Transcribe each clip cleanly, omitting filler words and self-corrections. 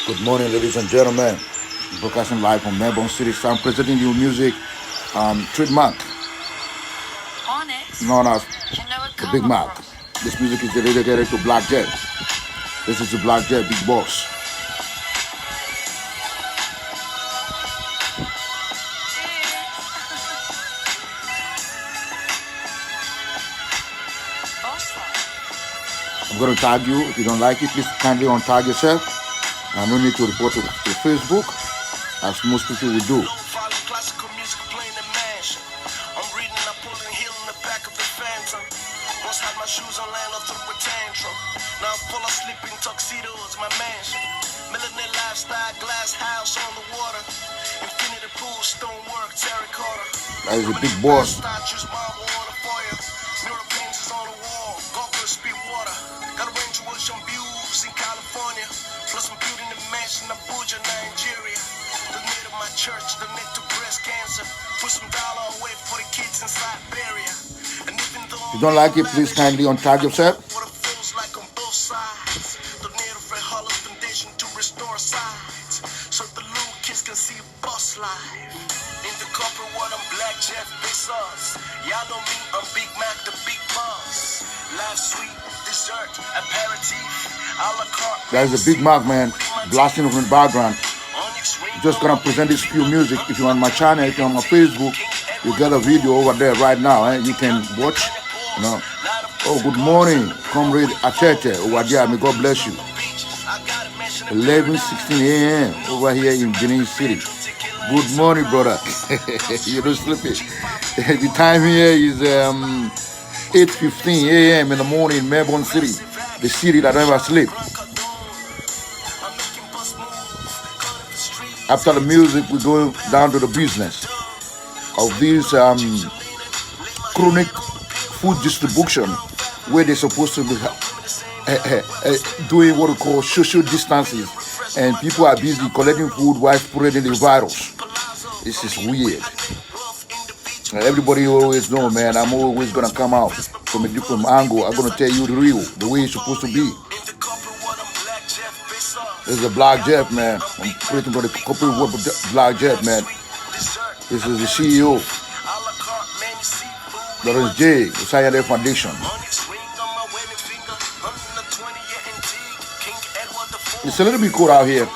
Good morning, ladies and gentlemen. Broadcasting live from Melbourne City. So I'm presenting you music, Traidmac, known as the Big Mac. This music is dedicated to Black Jet. This is the Black Jet Big Boss. I'm going to tag you. If you don't like it, please kindly untag yourself. I no need to report to Facebook, as most people will do. That is a big boss. Nigeria, donate my church, donate to breast cancer, put some dollar away for the kids in Siberia. And even though if you don't like it, please kindly untag yourself. What it feels like on both sides. Donate for Hollow Foundation to restore sides, so the little kids can see bus life. In the corporate world, I'm Black Jeff Bezos. Y'all know me, I'm Big Mac, the big boss. Life sweet, dessert, aperitif. That is a Big Mac, man, blasting from the background. Just gonna present this few music. If you're on my channel, if you're on my Facebook, you get a video over there right now, you can watch. You know. Oh, good morning, comrade Acheche over there. May God bless you. 11:16 a.m. over here in Benin City. Good morning, brother. You don't sleep it. The time here is 8:15 a.m. in the morning in Melbourne City, the city that never sleeps. After the music, we go down to the business of this chronic food distribution, where they're supposed to be doing what we call social distances, and people are busy collecting food while spreading the virus. This is weird. Everybody always know, man, I'm always gonna come out from a different angle. I'm gonna tell you the real, the way it's supposed to be. This is a Black Jeff, man. I'm creating for the corporate world of Black Jeff, man. This is the CEO. There is J, Osayande Foundation. It's a little bit cold out here.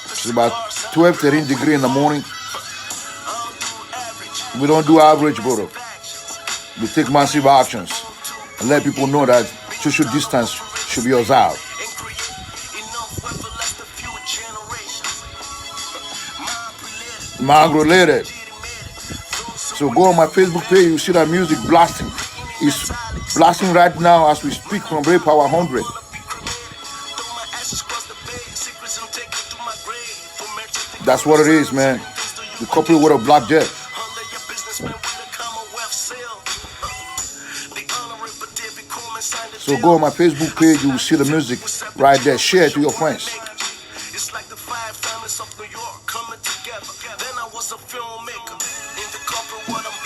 It's about 12-13 degrees in the morning. We don't do average, brother. We take massive actions and let people know that social distance should be observed. Mag related. So go on my Facebook page, you see that music blasting. It's blasting right now as we speak from Ray Power 100. That's what it is, man. The corporate world of Black Jet. So go on my Facebook page, you will see the music right there. Share it to your friends.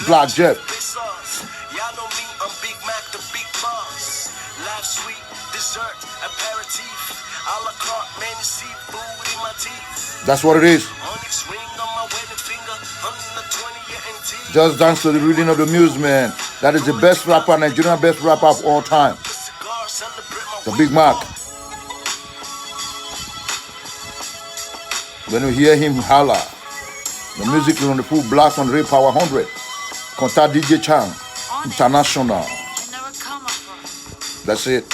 Black Jet. Y'all know me, I'm Big Mac, the big boss. Life sweet, dessert, aperitif. A la carte, man, you see food in my teeth. That's what it is. Just dance to the reading of the news, man. That is the best rapper, Nigerian best rapper of all time. The Big Mac. When you hear him holler, the music is on the full blast on Ray Power 100. Contact DJ Chan International. That's it.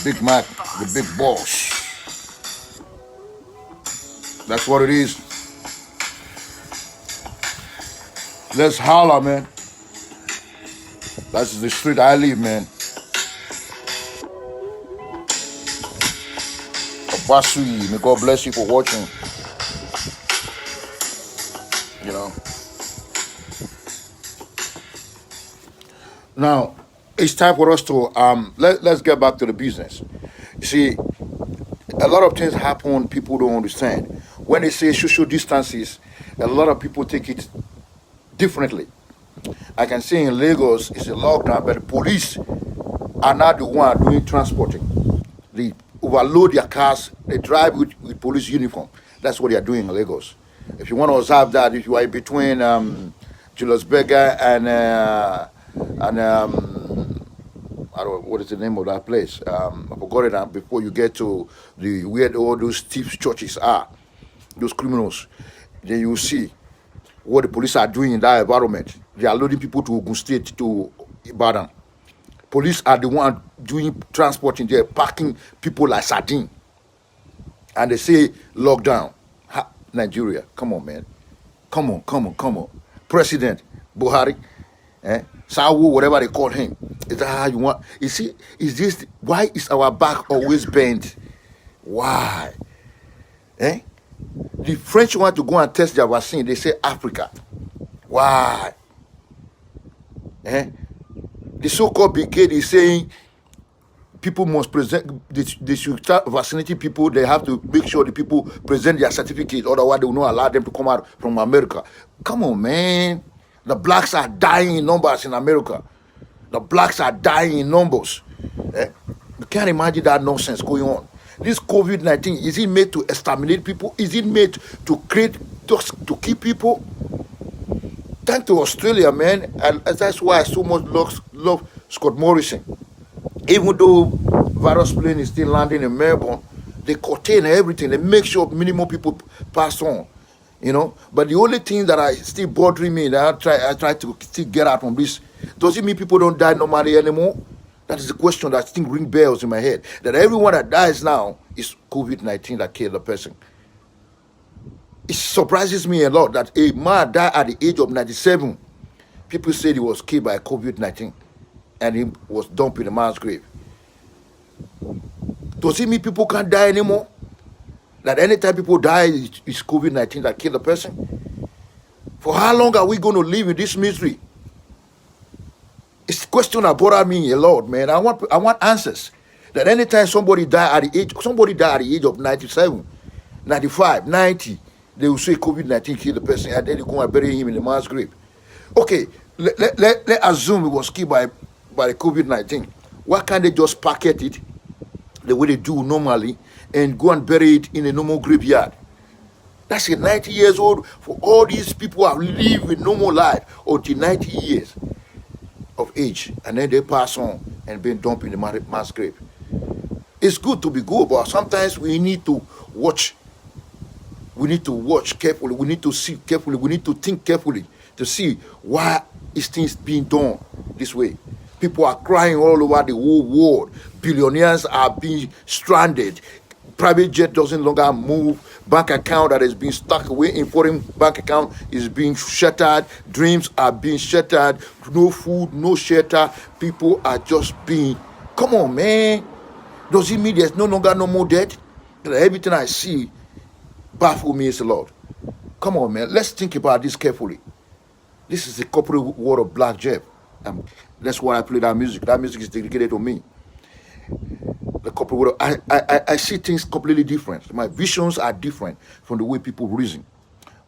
Big Mac, the big boss. That's what it is. Let's holler, man. That's the street I live, man. Obasui, may God bless you for watching. You know. Now, it's time for us to let's get back to the business. You see, a lot of things happen people don't understand. When they say social distances, a lot of people take it differently. I can say in Lagos it's a lockdown, but the police are not the one doing transporting. They overload their cars, they drive with police uniform. That's what they are doing in Lagos. If you want to observe that, if you are in between Julius Berger and I don't know, what is the name of that place? I forgot it now. Before you get to the where all those thieves churches are, those criminals, then you see what the police are doing in that environment. They are loading people to Ogun State, to Ibadan. Police are the one doing transporting there, packing people like sardine. And they say lockdown. Nigeria, come on, man. Come on. President Buhari, Sawu, whatever they call him. Is that how you want? You see, why is our back always bent? Why? The French want to go and test their vaccine. They say Africa. Why? The so-called brigade is saying people must present, they should start vaccinating people. They have to make sure the people present their certificate, otherwise they will not allow them to come out from America. Come on, man. The blacks are dying in numbers in America. The blacks are dying in numbers. You can't imagine that nonsense going on. This COVID-19, is it made to exterminate people? Is it made to to keep people? Thank to Australia, man. And that's why I so much love Scott Morrison. Even though virus plane is still landing in Melbourne, they contain everything. They make sure minimum people pass on, But the only thing that I still bothering me, that I try to still get out from this, does it mean people don't die normally anymore? That is the question that still ring bells in my head. That everyone that dies now is COVID-19 that killed the person. It surprises me a lot that a man died at the age of 97. People said he was killed by COVID-19. And he was dumped in a man's grave. Does it mean people can't die anymore? That anytime people die, it's COVID-19 that killed the person? For how long are we going to live in this misery? It's a question that bothered me a lot, man. I want answers. That anytime somebody died at the age of 97, 95, 90, they will say COVID-19 killed the person, and then they go and bury him in the man's grave. Okay, let assume he was killed by the COVID-19. Why can't they just packet it the way they do normally and go and bury it in a normal graveyard? That's 90 years old for all these people who have lived with normal life until 90 years of age, and then they pass on and been dumped in the mass grave. It's good to be good, but sometimes we need to watch. We need to watch carefully. We need to see carefully. We need to think carefully to see why is things being done this way. People are crying all over the whole world. Billionaires are being stranded. Private jet doesn't longer move. Bank account that has been stuck away in foreign bank account is being shattered. Dreams are being shattered. No food, no shelter. People are just being. Come on, man. Does it mean there's no longer no more debt? Everything I see baffles me a lot. Come on, man. Let's think about this carefully. This is the corporate world of Black Jeff. That's why I play that music. That music is dedicated to me. The corporate world. I see things completely different. My visions are different from the way people reason.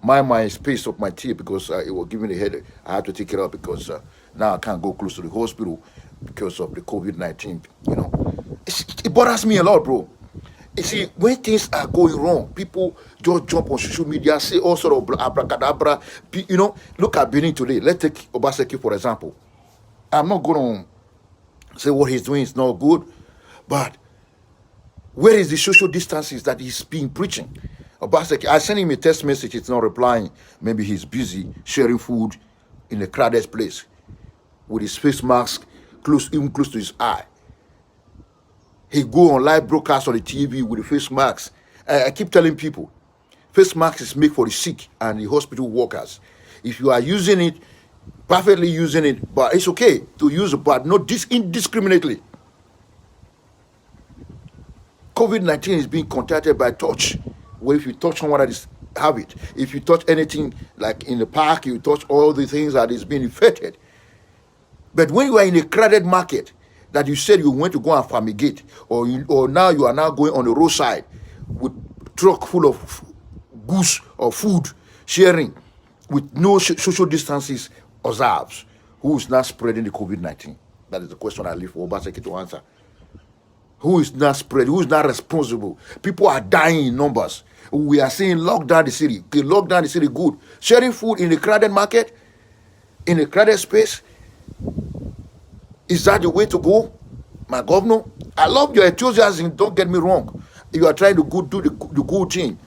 My space of my tear because it was giving me a headache. I had to take it out because now I can't go close to the hospital because of the COVID-19. It bothers me a lot, bro. You see, when things are going wrong, people just jump on social media, say all sort of abracadabra. Look at Benin today. Let's take Obaseki, for example. I'm not going to say what he's doing is not good, but where is the social distances that he's been preaching? Obaseki, I sent him a text message, he's not replying. Maybe he's busy sharing food in a crowded place with his face mask even close to his eye. He go on live broadcast on the TV with the face mask. I keep telling people, face mask is made for the sick and the hospital workers. If you are using it, perfectly using it, but it's okay to use it, but not indiscriminately. COVID-19 is being contacted by touch. Well, if you touch someone that is have it, if you touch anything like in the park, you touch all the things that is being infected. But when you are in a crowded market, that you said you went to go and fumigate, or now you are now going on the roadside with truck full of goods or food sharing with no social distances observes, who is not spreading the COVID-19? That is the question I leave for Obaseki to answer. Who is not spreading? Who is not responsible? People are dying in numbers. We are saying lock down the city. Okay, lock down the city, good. Sharing food in a crowded market, in a crowded space, is that the way to go? My governor, I love your enthusiasm, don't get me wrong. You are trying to do the good thing,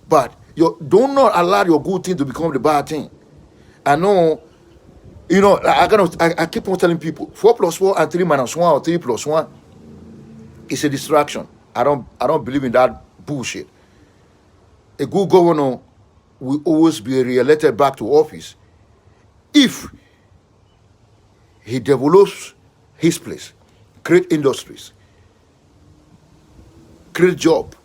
but do not allow your good thing to become the bad thing. I know, I keep on telling people 4 plus 4 and 3 minus 1 or 3 plus 1 is a distraction. I don't believe in that bullshit. A good governor will always be re-elected back to office if he develops his place, create industries, create job,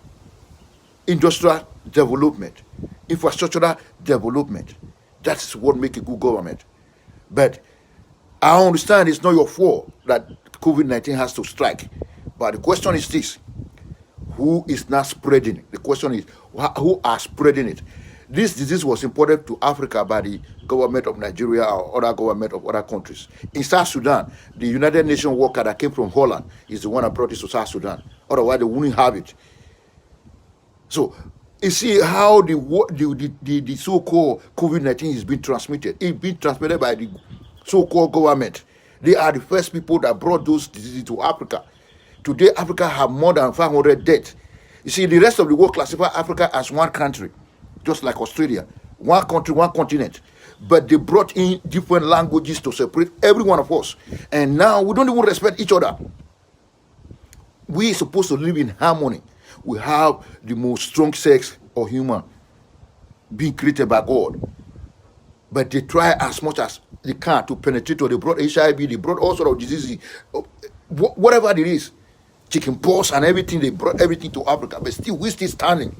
industrial development, infrastructural development. That's what makes a good government. But I understand it's not your fault that COVID-19 has to strike. But the question is this: who is not spreading it? The question is, who are spreading it? This disease was imported to Africa by the government of Nigeria or other government of other countries. In South Sudan, the United Nations worker that came from Holland is the one that brought it to South Sudan. Otherwise, they wouldn't have it. So, you see how the so-called COVID-19 is being transmitted. It's being transmitted by the so-called government. They are the first people that brought those diseases to Africa. Today, Africa have more than 500 deaths. You see, the rest of the world classify Africa as one country, just like Australia. One country, one continent. But they brought in different languages to separate every one of us. And now we don't even respect each other. We are supposed to live in harmony. We have the most strong sex of human being created by God. But they try as much as they can to penetrate. Or they brought HIV, they brought all sorts of diseases, whatever it is. Chicken pox and everything, they brought everything to Africa, but still, we're still standing.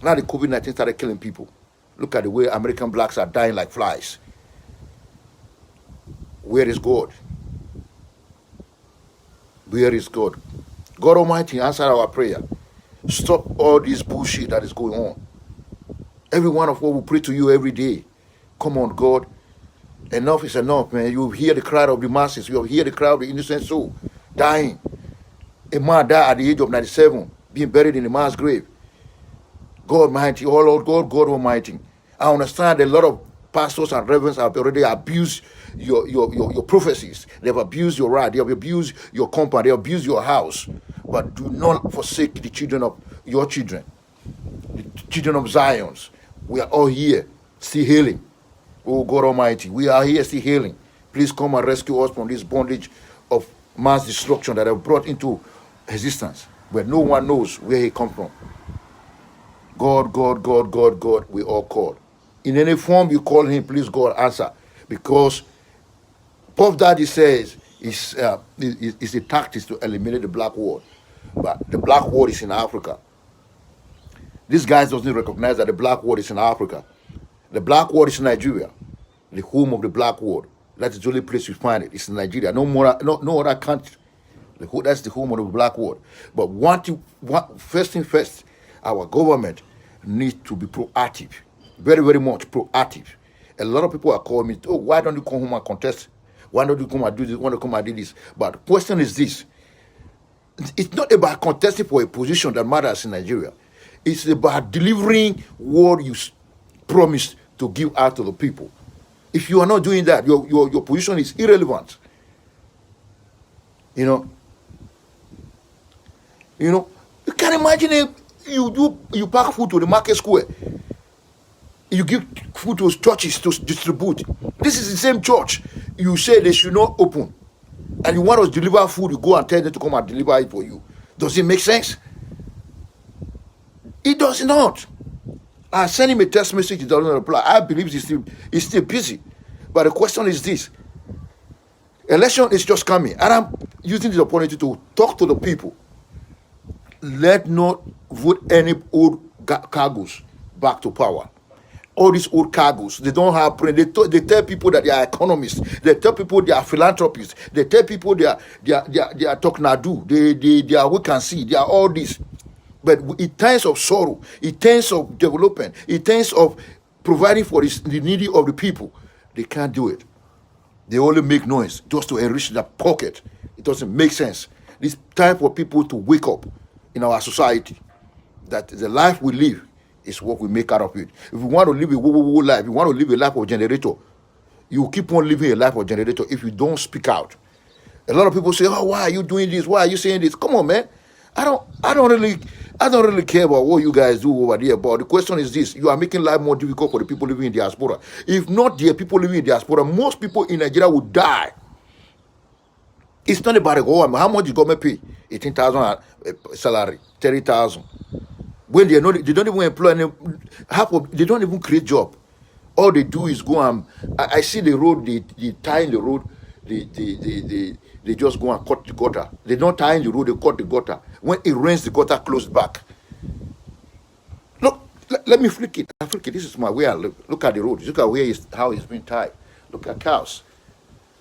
Now the COVID-19 started killing people. Look at the way American blacks are dying like flies. Where is God? Where is God? God Almighty, answer our prayer. Stop all this bullshit that is going on. Every one of us will pray to you every day. Come on, God. Enough is enough, man. You hear the cry of the masses. You hear the cry of the innocent soul dying. A man died at the age of 97, being buried in a mass grave. God Almighty, oh Lord God, God Almighty. I understand a lot of pastors and reverends have already abused your prophecies. They've abused your right. They have abused your compound. They have abused your house. But do not forsake the children of your children, the children of Zions. We are all here, still healing. Oh God Almighty, we are here still healing. Please come and rescue us from this bondage of mass destruction that have brought into existence, where no one knows where he comes from. God, God, God, God, God, we all call. In any form you call him, please God answer. Because Puff Daddy says it's a tactic to eliminate the black world. But the black world is in Africa. These guys doesn't recognize that the black world is in Africa. The black world is in Nigeria, the home of the black world. That is the only place you find it. It's in Nigeria. No other country. That's the home of the black world. But first thing first, our government needs to be proactive. Very, very much proactive. A lot of people are calling me, oh, why don't you come home and contest? Why don't you come and do this? Why don't you come and do this? But the question is this. It's not about contesting for a position that matters in Nigeria. It's about delivering what you promised to give out to the people. If you are not doing that, your position is irrelevant. You can imagine if you pack food to the market square. You give food to churches to distribute. This is the same church. You say they should not open. And you want us to deliver food, you go and tell them to come and deliver it for you. Does it make sense? It does not. I sent him a text message, he doesn't reply. I believe he's still busy. But the question is this. Election is just coming. And I'm using this opportunity to talk to the people. Let not vote any old cargoes back to power. All these old cargoes, they don't have brain. They tell people that they are economists. They tell people they are philanthropists. They tell people they are Toknadu. They are we can see. They are all this. But in times of sorrow, in times of development, in times of providing for the needy of the people, they can't do it. They only make noise just to enrich their pocket. It doesn't make sense. It's time for people to wake up in our society that the life we live is what we make out of it. If you want to live a woo life, if you want to live a life of generator, you keep on living a life of generator if you don't speak out. A lot of people say, "Oh, why are you doing this? Why are you saying this?" Come on, man. I don't really care about what you guys do over there. But the question is this: you are making life more difficult for the people living in diaspora. If not the people living in diaspora, most people in Nigeria would die. It's not about the government. How much the government pay? 18,000 salary, 30,000. When they don't even employ any, they don't even create job. All they do is go and I see the road, they tie in the road, they just go and cut the gutter. They don't tie in the road, they cut the gutter. When it rains, the gutter closed back. Look, let me flick it. This is my way I look. Look at the road. Look at how it's been tied. Look at cows.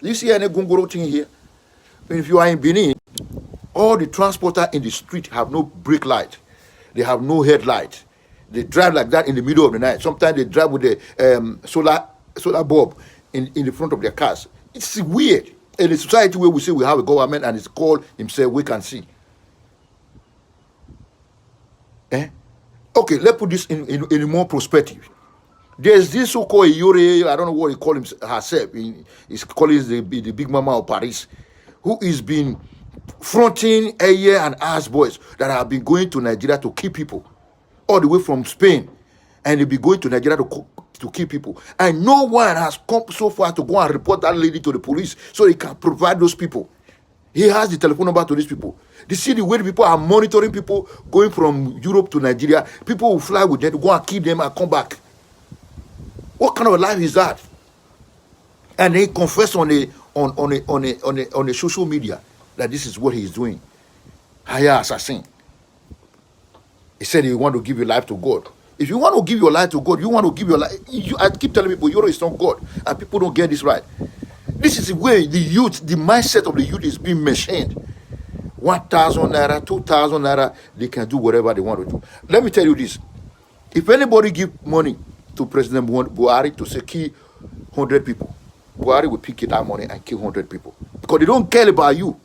You see any gungoro thing here? If you are in Benin, all the transporters in the street have no brake light. They have no headlight. They drive like that in the middle of the night. Sometimes they drive with the solar bulb in the front of their cars. It's weird. In a society where we say we have a government and it's called himself, we can see. Okay, let's put this in a more perspective. There's this so-called Yore, I don't know what he calls herself. He's calling the big mama of Paris, who is been fronting a year and ass boys that have been going to Nigeria to kill people, all the way from Spain, and they'll be going to Nigeria to kill people. And no one has come so far to go and report that lady to the police so he can provide those people. He has the telephone number to these people. They see the way the people are monitoring people going from Europe to Nigeria. People will fly with them to go and kill them and come back. What kind of a life is that? And they confess on a social media that this is what he is doing. Higher assassin. He said he want to give your life to God. If you want to give your life to God, you want to give your life. I keep telling people, Euro is not God, and people don't get this right. This is the way the youth, the mindset of the youth is being machined. 1,000 naira, 2,000 naira, they can do whatever they want to do. Let me tell you this: if anybody give money to President Buhari to secure 100 people, Buhari will pick that money and kill 100 people because they don't care about you.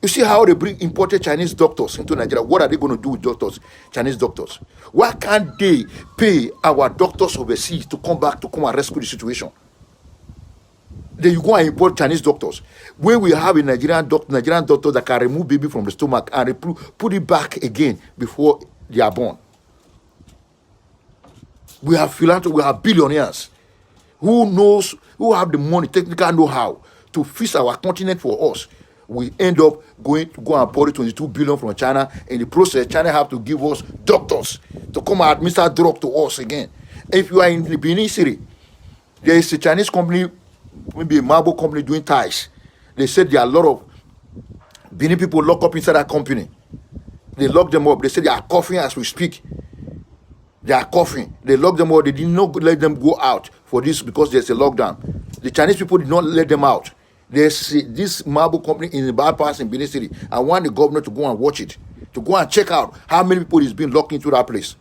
You see how they bring imported Chinese doctors into Nigeria? What are they going to do with doctors, Chinese doctors? Why can't they pay our doctors overseas to come back to come and rescue the situation? Then you go and import Chinese doctors. When we have a Nigerian doctor that can remove baby from the stomach and put it back again before they are born. We have philanthropists, we have billionaires who have the money, technical know-how to fix our continent for us. We end up going to go and borrow 22 billion from China. In the process, China have to give us doctors to come and administer drug to us again. If you are in the Benin City, there is a Chinese company, maybe a marble company doing ties. They said there are a lot of Benin people locked up inside that company. They lock them up. They said they are coughing as we speak. They are coughing. They locked them up. They did not let them go out for this because there's a lockdown. The Chinese people did not let them out. There's this marble company in the bypass in Benin City. I want the governor to go and watch it, to go and check out how many people is being locked into that place.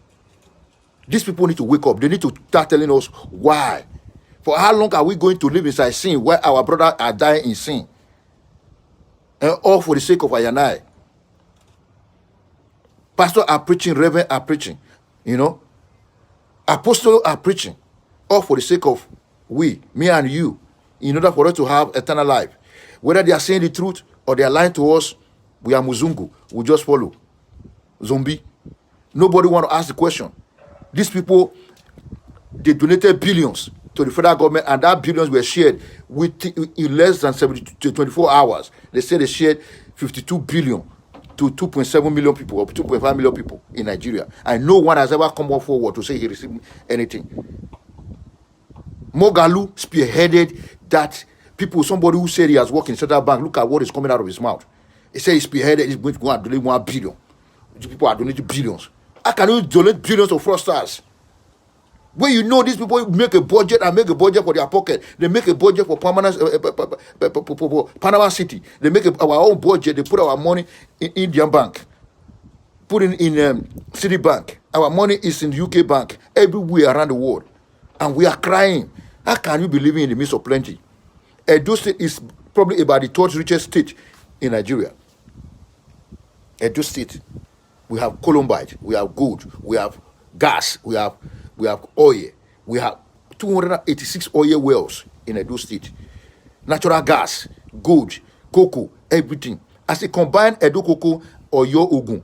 These people need to wake up. They need to start telling us why. For how long are we going to live inside sin where our brothers are dying in sin? And all for the sake of Ayanai. Pastors are preaching, reverends are preaching, Apostles are preaching, all for the sake of me and you, in order for us to have eternal life. Whether they are saying the truth or they are lying to us, we are Muzungu. We just follow. Zombie. Nobody want to ask the question. These people, they donated billions to the federal government, and that billions were shared in less than 24 hours. They said they shared 52 billion to 2.7 million people or 2.5 million people in Nigeria. And no one has ever come forward to say he received anything. Mogalu spearheaded that people, somebody who said he has worked in Central Bank, look at what is coming out of his mouth. He said he spearheaded, he's going to go and donate 1 billion. People are donating billions. How can you donate billions of fraudsters? When you know these people make a budget and make a budget for their pocket, they make a budget for Panama City. They make our own budget. They put our money in Indian bank, put it in Citibank. Our money is in UK bank, everywhere around the world, and we are crying How can you be living in the midst of plenty? Edo State is probably about the third richest state in Nigeria. Edo State, we have columbite, we have gold, we have gas, we have oil, we have 286 oil wells in Edo State. Natural gas, gold, cocoa, everything. As a combined Edo Cocoa, Oyo Ogun,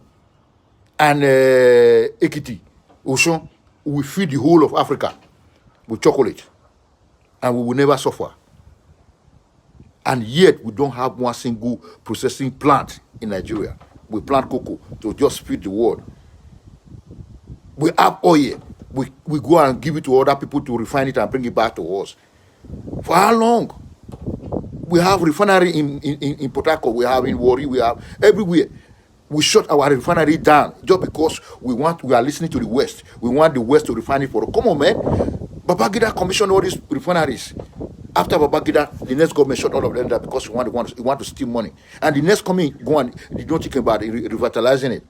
and Ekiti, Osun, we feed the whole of Africa with chocolate, and we will never suffer. And yet, we don't have one single processing plant in Nigeria. We plant cocoa to just feed the world. We have oil. We go and give it to other people to refine it and bring it back to us. For how long? We have refinery in Port Harcourt, we have in Warri, we have everywhere. We shut our refinery down just because we are listening to the West. We want the West to refine it for us. Come on, man. Babangida commissioned all these refineries. After Babangida, the next government shut all of them down because we want to steal money. And the next coming, go on, they don't think about revitalizing it.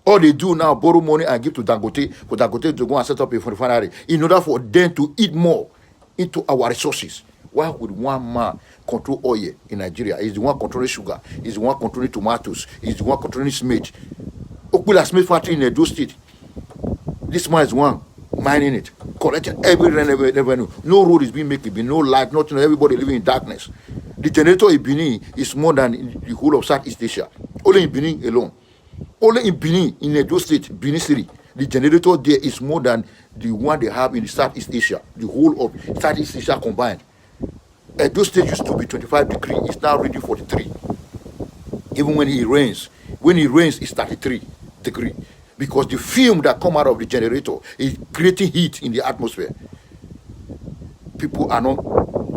All they do now, borrow money and give to Dangote, for Dangote to go and set up a refinery in order for them to eat more into our resources. Why would one man control oil in Nigeria? He's the one controlling sugar. He's the one controlling tomatoes. He's the one controlling cement. Okula Smith factory in Edo State. This man is the one mining it, collecting every revenue. No road is being made, no light, nothing. Everybody living in darkness. The generator in Benin is more than the whole of Southeast Asia. Only in Benin alone. Only in Benin, in Edo State, Benin City, the generator there is more than the one they have in Southeast Asia. The whole of Southeast Asia combined. Edo State used to be 25 degrees. It's now reading 43. Even when it rains, it's 33 degrees. Because the fume that come out of the generator is creating heat in the atmosphere. People are not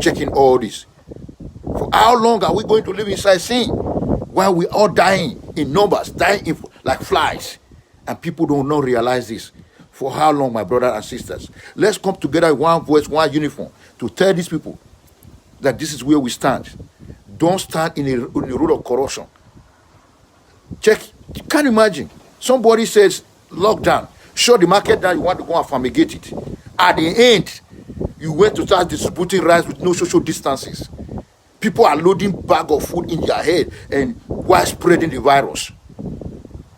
checking all this. For how long are we going to live inside sin while we are dying in numbers, like flies? And people do not realize this. For how long, my brothers and sisters? Let's come together in one voice, one uniform, to tell these people that this is where we stand. Don't stand in the road of corruption. Check. You can't imagine. Somebody says, lockdown. Shut the market down. You want to go and fumigate it. At the end, you went to start distributing rice with no social distances. People are loading bag of food in their head and while spreading the virus.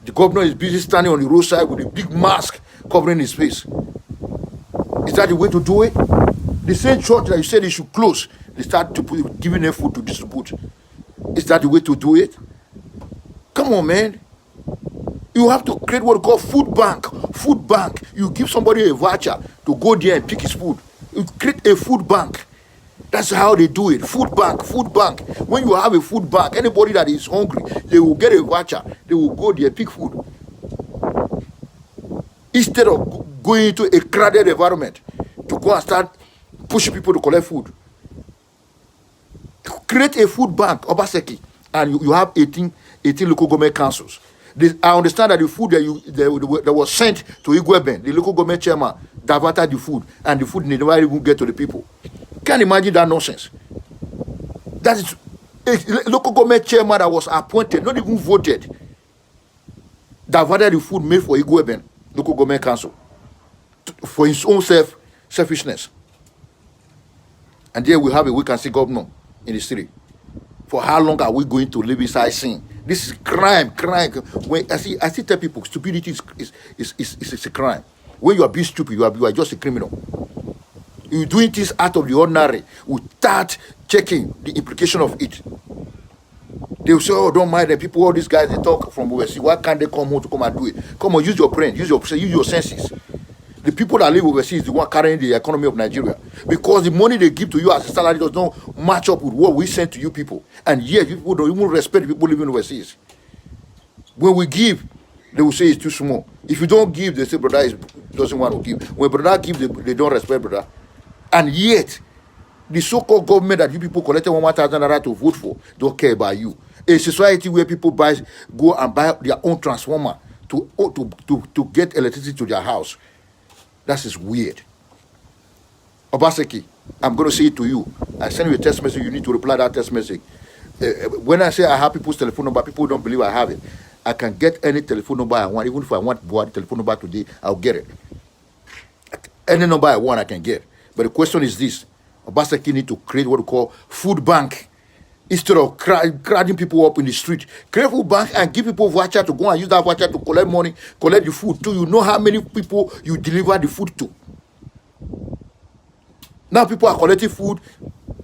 The governor is busy standing on the roadside with a big mask covering his face. Is that the way to do it? The same church that you said they should close, they start giving them food to distribute. Is that the way to do it? Come on, man. You have to create what we call food bank. Food bank. You give somebody a voucher to go there and pick his food. You create a food bank. That's how they do it. Food bank, food bank. When you have a food bank, anybody that is hungry, they will get a voucher. They will go there, pick food. Instead of going into a crowded environment to go and start pushing people to collect food. Create a food bank, Obaseki, and you have 18 local government councils. I understand that the food that was sent to Igweben, the local government chairman, diverted the food, and the food never even get to the people. Can't imagine that nonsense. That is a local government chairman that was appointed, not even voted, diverted the food made for Igweben, local government council, for his own selfishness. And there we have a vacancy governor in the city. For how long are we going to live inside sin? This is crime. When I see tell people stupidity is a crime. When you are being stupid, you are just a criminal. You're doing things out of the ordinary without checking the implication of it. They will say, oh, don't mind them. People, all these guys, they talk from overseas. Why can't they come home to come and do it? Come on, use your brain, use your senses. The people that live overseas is the one carrying the economy of Nigeria. Because the money they give to you as a salary does not match up with what we send to you people. And yet, people don't even respect the people living overseas. When we give, they will say it's too small. If you don't give, they say brother doesn't want to give. When brother gives, they don't respect brother. And yet, the so-called government that you people collected 1,000 naira to vote for don't care about you. A society where people go and buy their own transformer to get electricity to their house. That is weird. Obaseki, I'm going to say it to you. I send you a text message. You need to reply that text message. When I say I have people's telephone number, people don't believe I have it. I can get any telephone number I want. Even if I want Buhari telephone number today, I'll get it. Any number I want, I can get. But the question is this. Obaseki need to create what we call food bank. Instead of crowding people up in the street, create food bank and give people voucher to go and use that voucher to collect money, collect the food too. You know how many people you deliver the food to. Now people are collecting food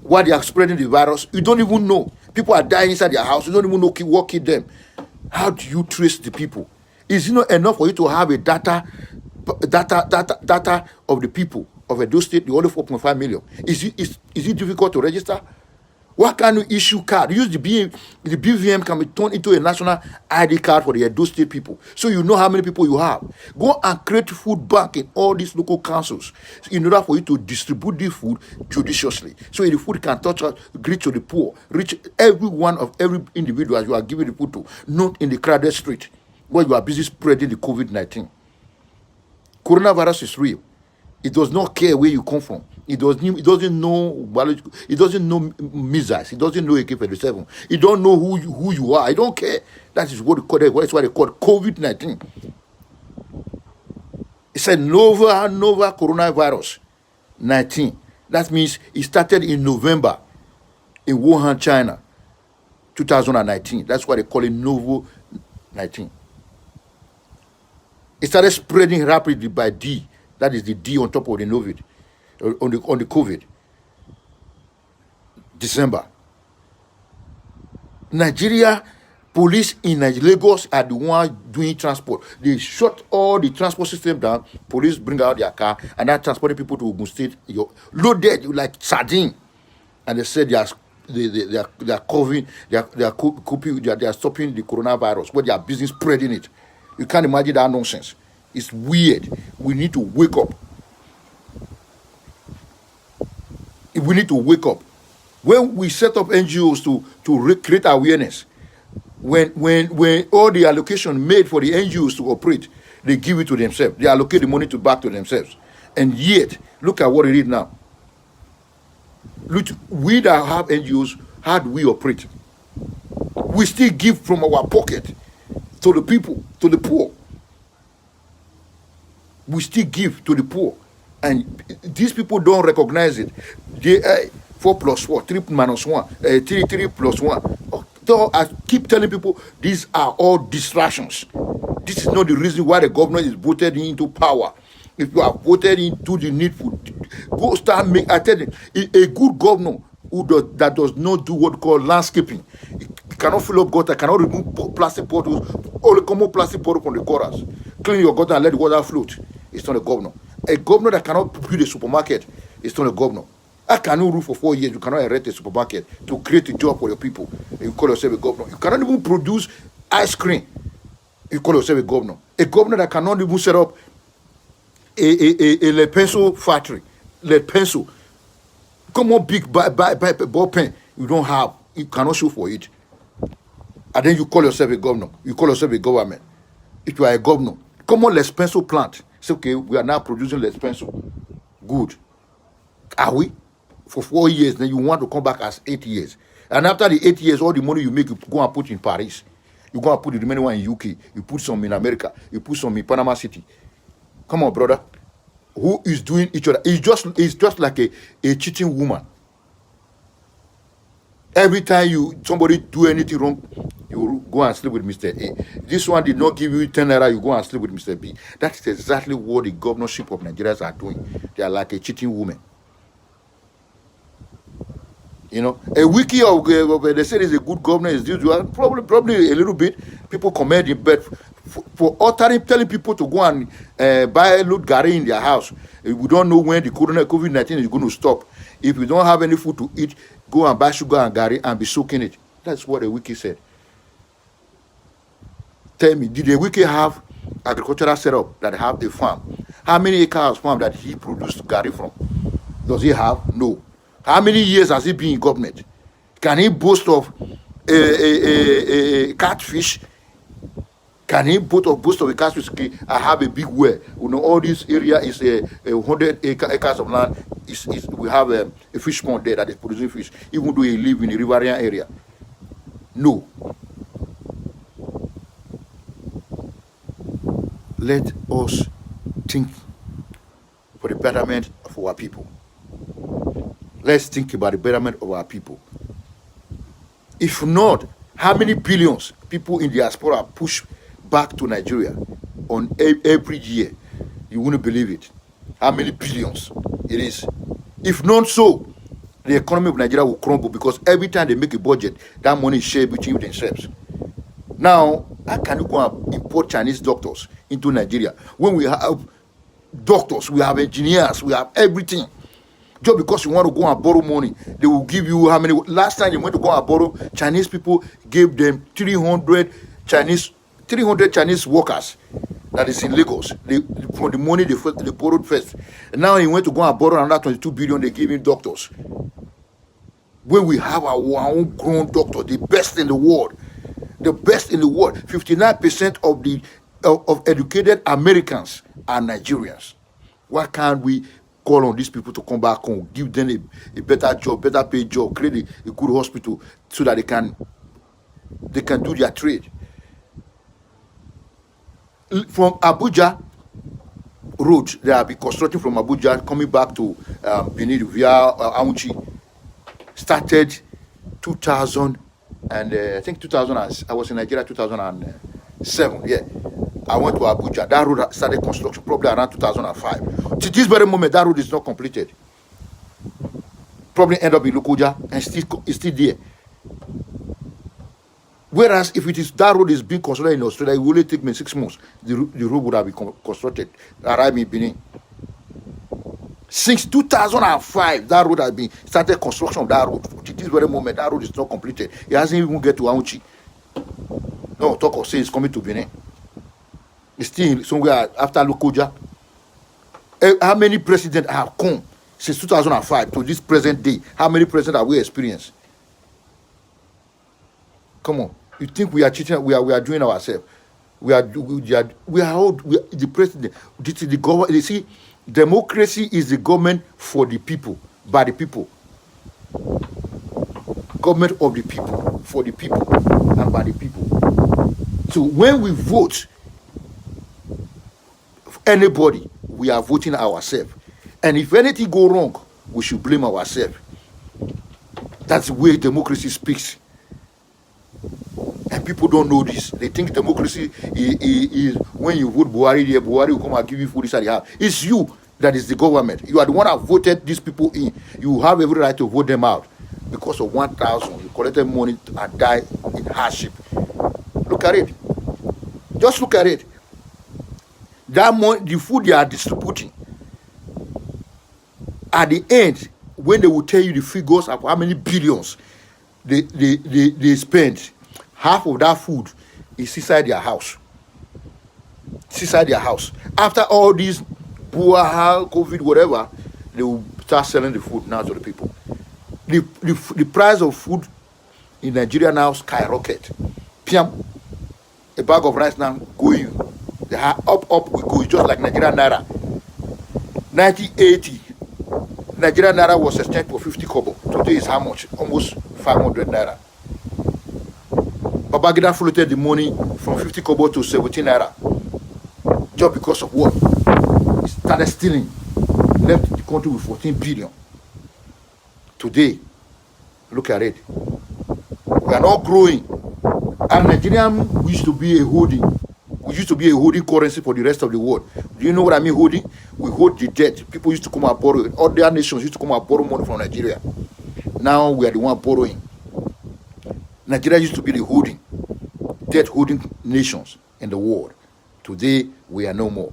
while they are spreading the virus. You don't even know. People are dying inside their house. You don't even know what killed them. How do you trace the people? Is it not enough for you to have a data of the people of Edo State, the only 4.5 million? Is it difficult to register? Why can't you issue card? Use the BVM can be turned into a national ID card for the Edo State people, so you know how many people you have. Go and create food bank in all these local councils in order for you to distribute the food judiciously, so the food can reach to the poor, reach every individual you are giving the food to, not in the crowded street where you are busy spreading the COVID-19. Coronavirus is real. It does not care where you come from. It doesn't know biological. It doesn't know missiles. It doesn't know AK-47. It don't know who you are. I don't care. That is what they call it. That's why they call it COVID-19. It's a novel coronavirus 19. That means it started in November in Wuhan, China, 2019. That's why they call it novel 19. It started spreading rapidly by D. That is the D on top of the COVID. On the COVID. December. Nigeria police in Lagos are the ones doing transport. They shut all the transport system down. Police bring out their car and are transporting people to Ogun State. Loaded like sardine. And they said they are covering, they are stopping the coronavirus, but they are busy spreading it. You can't imagine that nonsense. It's weird. We need to wake up. We need to wake up. When we set up NGOs to create awareness, when all the allocation made for the NGOs to operate, they give it to themselves. They allocate the money back to themselves. And yet, look at what it is now. Look, we that have NGOs, how do we operate? We still give from our pocket to the people, to the poor. We still give to the poor. And these people don't recognize it. They 4 plus 4, 3 minus 1, 3 plus 1. So I keep telling people these are all distractions. This is not the reason why the government is voted into power. If you are voted into the needful, go start make. I tell you, a good governor that does not do what we call landscaping. It cannot fill up gutter, cannot remove plastic bottles, only common plastic bottle from the corners. Clean your gutter and let the water float. It's not a governor. A governor that cannot build a supermarket is not a governor. I cannot rule for 4 years. You cannot erect a supermarket to create a job for your people. You call yourself a governor. You cannot even produce ice cream. You call yourself a governor. A governor that cannot even set up a lead pencil factory. Lead pencil. Come on, big ball pen. You don't have. You cannot show for it. And then you call yourself a governor. You call yourself a government. If you are a governor, come on, lead pencil plant. Say, okay, we are now producing lead pencil. Good. Are we? For 4 years, then you want to come back as 8 years. And after the 8 years, all the money you make, you go and put in Paris. You go and put the remaining one in UK. You put some in America. You put some in Panama City. Come on, brother. Who is doing each other? It's just like a cheating woman. Every time somebody do anything wrong, you go and sleep with Mr. A. This one did not give you 10 naira, you go and sleep with Mr. B. That's exactly what the governorship of Nigerians are doing. They are like a cheating woman. You know, a wiki of they say is a good governor is this one. Probably a little bit. People commend him, but for telling people to go and buy load gari in their house, we don't know when the COVID-19 is going to stop. If you don't have any food to eat, go and buy sugar and gari and be soaking it. That's what the wiki said. Tell me, did the wiki have agricultural setup that have a farm? How many acres farm that he produced gari from? Does he have? No. How many years has he been in government? Can he boast of a catfish? Can he boast of a catfish? Okay, I have a big well. You know, all this area is 100 acres of land. We have a fish pond there that is producing fish, even though he live in a riverine area. No. Let us think for the betterment of our people. Let's think about the betterment of our people. If not, how many billions people in diaspora push back to Nigeria on every year? You wouldn't believe it. How many billions it is? If not so, the economy of Nigeria will crumble because every time they make a budget, that money is shared between themselves. Now, how can you go and import Chinese doctors into Nigeria when we have doctors, we have engineers, we have everything? Just because you want to go and borrow money, they will give you how many? Last time you went to go and borrow, Chinese people gave them 300 Chinese workers that is in Lagos. For the money they borrowed first. And now he went to go and borrow another 22 billion, they give him doctors. When we have our own grown doctors, the best in the world. The best in the world. 59% of educated Americans are Nigerians. Why can't we call on these people to come back home, give them a better job, better paid job, create a good hospital so that they can do their trade? From Abuja road, they have been constructing from Abuja coming back to Benin via Aunchi. Started 2000 and I think 2000. I was in Nigeria 2007. Yeah, I went to Abuja. That road started construction probably around 2005. To this very moment, that road is not completed. Probably end up in Lokoja and it's still there. Whereas if it is that road is being constructed in Australia, it will only take me 6 months. The road would have been constructed. Arrive in Benin. Since 2005, that road has been started construction of that road. To this very moment, that road is not completed. It hasn't even get to Aunchi. No talk of say it's coming to Benin. It's still somewhere after Lokoja. How many presidents have come since 2005 to this present day? How many presidents have we experienced? Come on. You think we are cheating? We are doing ourselves. We are the president. This is the government. You see, democracy is the government for the people, by the people. Government of the people, for the people, and by the people. So when we vote anybody, we are voting ourselves. And if anything go wrong, we should blame ourselves. That's the way democracy speaks. And people don't know this. They think democracy is when you vote Buhari, Buhari will come and give you food inside the house. It's you that is the government. You are the one that voted these people in. You have every right to vote them out. Because of 1,000, you collected money and died in hardship. Look at it. Just look at it. That money, the food they are distributing, at the end, when they will tell you the figures of how many billions they spend, half of that food is inside their house. It's inside their house. After all these Buha, COVID, whatever, they will start selling the food now to the people. The price of food in Nigeria now skyrocket. Piam, a bag of rice now going up we go. It's just like Nigerian Naira. 1980, Nigerian Naira was exchanged for 50 kobo. Today is how much? Almost 500 Naira. Babangida floated the money from 50 kobo to 17 Naira. Just because of what? He started stealing. Left the country with 14 billion. Today, look at it. We are not growing. And Nigerian used to be a holding. We used to be a holding currency for the rest of the world. Do you know what I mean holding? We hold the debt. People used to come and borrow. Other nations used to come and borrow money from Nigeria. Now we are the one borrowing. Nigeria used to be the holding, debt holding nations in the world. Today, we are no more.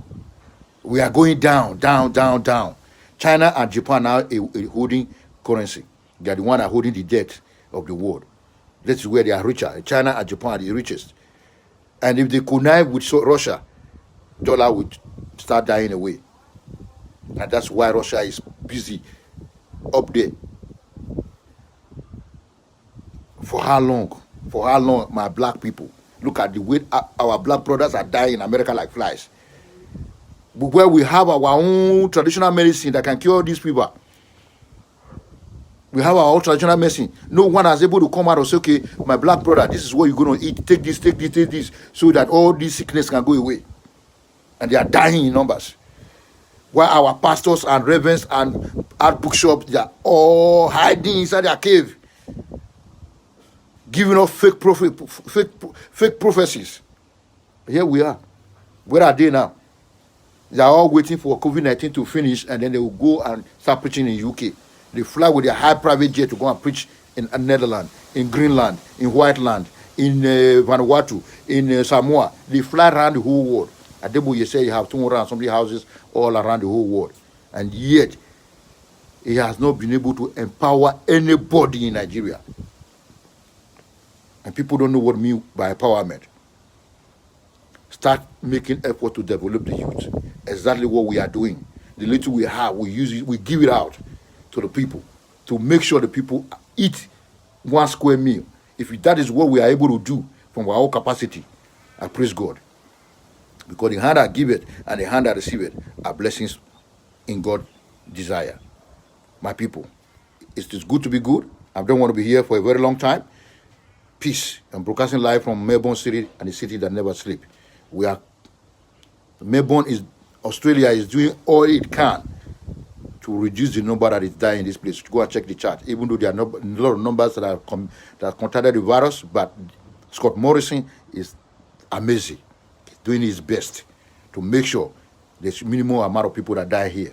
We are going down, down, down, down. China and Japan are a holding currency. They are the one that are holding the debt of the world. That's where they are richer. China and Japan are the richest. And if they connive with Russia, dollar would start dying away. And that's why Russia is busy up there. For how long? For how long, my black people? Look at the way our black brothers are dying in America like flies. But where we have our own traditional medicine that can cure these people. We have our own traditional medicine. No one is able to come out and say, okay, my black brother, this is what you're going to eat. Take this, take this, take this. So that all these sickness can go away. And they are dying in numbers. While our pastors and reverends and art bookshops, they are all hiding inside their cave, giving us fake prophecies. Here we are. Where are they now? They are all waiting for COVID-19 to finish, and then they will go and start preaching in UK. They fly with their high private jet to go and preach in Netherlands, in Greenland, in Whiteland, in Vanuatu, in Samoa. They fly around the whole world. Adebo, you say you have 200 and something houses all around the whole world. And yet, he has not been able to empower anybody in Nigeria. And people don't know what I mean by empowerment. Start making effort to develop the youth. Exactly what we are doing. The little we have, we use it, we give it out to the people to make sure the people eat one square meal. If that is what we are able to do from our own capacity, I praise God. Because the hand that give it and the hand that receive it are blessings in God's desire. My people, it is good to be good. I don't want to be here for a very long time. Peace. I'm broadcasting live from Melbourne City, and the city that never sleeps. Australia is doing all it can to reduce the number that is dying in this place. Go and check the chart. Even though there are a lot of numbers that have contracted the virus, but Scott Morrison is amazing. He's doing his best to make sure there's minimum amount of people that die here.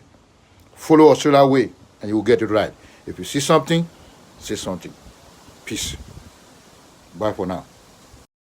Follow Australia way, and you will get it right. If you see something, say something. Peace. Bye for now.